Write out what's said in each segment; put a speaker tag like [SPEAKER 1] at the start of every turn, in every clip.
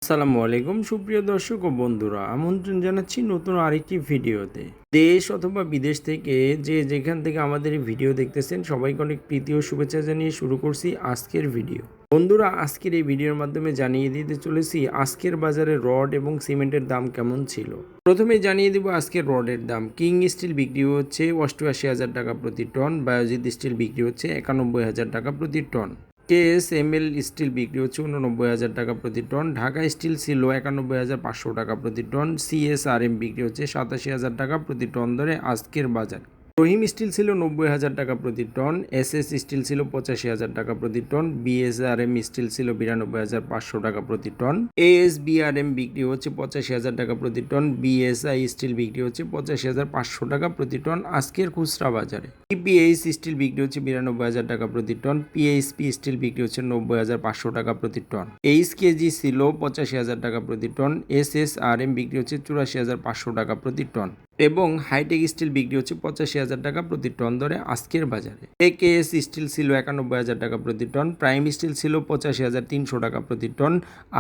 [SPEAKER 1] আসসালামু আলাইকুম সুপ্রিয় দর্শক ও বন্ধুরা, আমন্ত্রণ জানাচ্ছি নতুন আরেকটি ভিডিওতে। দেশ অথবা বিদেশ থেকে যে যেখান থেকে আমাদের এই ভিডিও দেখতেছেন সবাইকে অনেক প্রীতি ও শুভেচ্ছা জানিয়ে শুরু করছি আজকের ভিডিও। বন্ধুরা, আজকের এই ভিডিওর মাধ্যমে জানিয়ে দিতে চলেছি আজকের বাজারে রড এবং সিমেন্টের দাম কেমন ছিল। প্রথমে জানিয়ে দিব আজকের রডের দাম। কিং স্টিল বিক্রি হচ্ছে 88,000 টাকা প্রতি টন, বায়োজিৎ স্টিল বিক্রি হচ্ছে 91,000 টাকা প্রতি টন, কেএসএমএল স্টিল বিক্রি হচ্ছে 89,000 টাকা প্রতি টন, ঢাকা স্টিল ছিল 91,500 টাকা প্রতি টন, সিএসআরএম বিক্রি হচ্ছে 87,000 টাকা প্রতি টন ধরে আজকের বাজার। রহিম স্টিল ছিল 90,000 টাকা প্রতি টন, এসএস স্টিল ছিল 85,000 টাকা প্রতি টন, বিএসআরএম স্টিল ছিল 92,500 টাকা প্রতি টন, এএসবিআরএম বিক্রি হচ্ছে 85,000 টাকা প্রতি টন, বিএসআই স্টিল বিক্রি হচ্ছে 85,500 টাকা প্রতি টন আজকের খুচরা বাজারে। পিপিএইচ স্টিল বিক্রি হচ্ছে 92,000 টাকা প্রতি টন, পিএইচপি স্টিল বিক্রি হচ্ছে 90,500 টাকা প্রতি টন, এইচকেজি ছিল 85,000 টাকা প্রতি টন, এসএসআরএম বিক্রি হচ্ছে 84,500 টাকা প্রতি টন এবং হাইটেক স্টিল বিক্রি হচ্ছে 85,000 টাকা প্রতি টন ধরে আজকের বাজারে। একেএস স্টিল ছিল 91,000 টাকা প্রতি টন, প্রাইম স্টিল ছিল 85,300 টাকা প্রতি টন,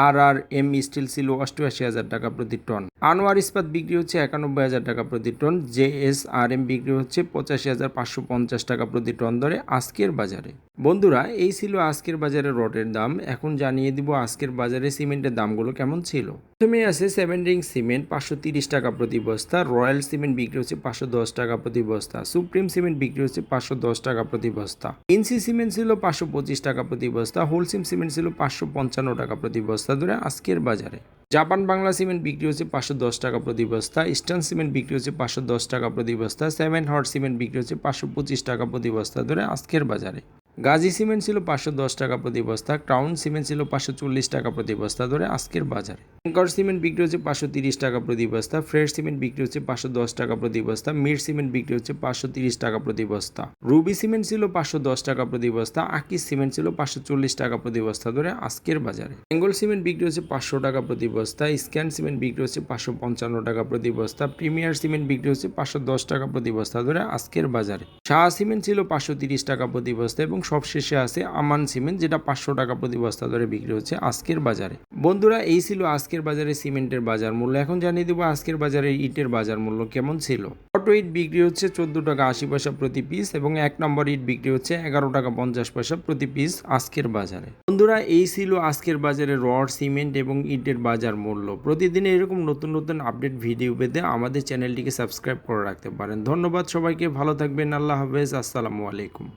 [SPEAKER 1] আরআরএম স্টিল ছিল 88,000 টাকা প্রতি টন, আনোয়ার ইস্পাত বিক্রি হচ্ছে 91,000 টাকা প্রতি টন, জেএসআরএম বিক্রি হচ্ছে 85,550 টাকা প্রতি টন ধরে আজকের বাজারে। বন্ধুরা, এই ছিল আজকের বাজারে রডের দাম। এখন জানিয়ে দিব আজকের বাজারে সিমেন্টের দামগুলো কেমন ছিল। প্রথমে আছে 7 রিং সিমেন্ট 530 টাকা প্রতি বস্তা, রয়্যাল সিমেন্ট বিক্রি হচ্ছে 510 টাকা প্রতি বস্তা, সুপ্রিম সিমেন্ট বিক্রি হচ্ছে 510 টাকা প্রতি বস্তা, ইনসি সিমেন্ট ছিল 525 টাকা প্রতি বস্তা, হোলসিম সিমেন্ট ছিল 555 টাকা প্রতি বস্তা ধরে আজকের বাজারে। জাপান বাংলা সিমেন্ট বিক্রি হচ্ছে 510 টাকা প্রতি বস্তা, ইস্টার্ন সিমেন্ট বিক্রি হচ্ছে 510 টাকা প্রতি বস্তা, 7 হট সিমেন্ট বিক্রি হচ্ছে 525 টাকা প্রতি বস্তা ধরে আজকের বাজারে। গাজী সিমেন্ট ছিল 510 টাকা প্রতি বস্তা, ক্রাউন সিমেন্ট ছিল 540 টাকা প্রতি বস্তা ধরে আজকের বাজারে। অ্যাঙ্কর সিমেন্ট বিক্রি হচ্ছে 530 টাকা প্রতি বস্তা, ফ্রেশ সিমেন্ট বিক্রি হচ্ছে 510 টাকা প্রতি বস্তা, মির সিমেন্ট বিক্রি হচ্ছে 530 টাকা প্রতি বস্তা, রুবি সিমেন্ট ছিল 510 টাকা প্রতি বস্তা, আকিস সিমেন্ট ছিল 540 টাকা প্রতি বস্তা ধরে আজকের বাজারে। বেঙ্গল সিমেন্ট বিক্রি হচ্ছে 500 টাকা প্রতি বস্তা, স্ক্যান সিমেন্ট বিক্রি হচ্ছে 555 টাকা প্রতি বস্তা, প্রিমিয়ার সিমেন্ট বিক্রি হচ্ছে 510 টাকা প্রতি বস্তা ধরে আজকের বাজারে। শাহ সিমেন্ট ছিল 530 টাকা প্রতি বস্তা এবং সবশেষে আছে আমান সিমেন্ট, যেটা 500 টাকা প্রতি বস্তা ধরে বিক্রি হচ্ছে আজকের বাজারে। বন্ধুরা, এই ছিল আজকের বাজারে সিমেন্টের বাজার মূল্য। এখন জানিয়ে দেবো আজকের বাজারে ইটের বাজার মূল্য কেমন ছিল। অটো ইট বিক্রি হচ্ছে 14 টাকা 80 পয়সা প্রতি পিস এবং 1 নম্বর ইট বিক্রি হচ্ছে 11 টাকা 50 পয়সা প্রতি পিস আজকের বাজারে। বন্ধুরা, এই ছিল আজকের বাজারে রড, সিমেন্ট এবং ইটের বাজার মূল্য। প্রতিদিন এরকম নতুন নতুন আপডেট ভিডিও পেতে আমাদের চ্যানেলটিকে সাবস্ক্রাইব করে রাখতে পারেন। ধন্যবাদ সবাইকে, ভালো থাকবেন, আল্লাহ হাফেজ, আসসালামু আলাইকুম।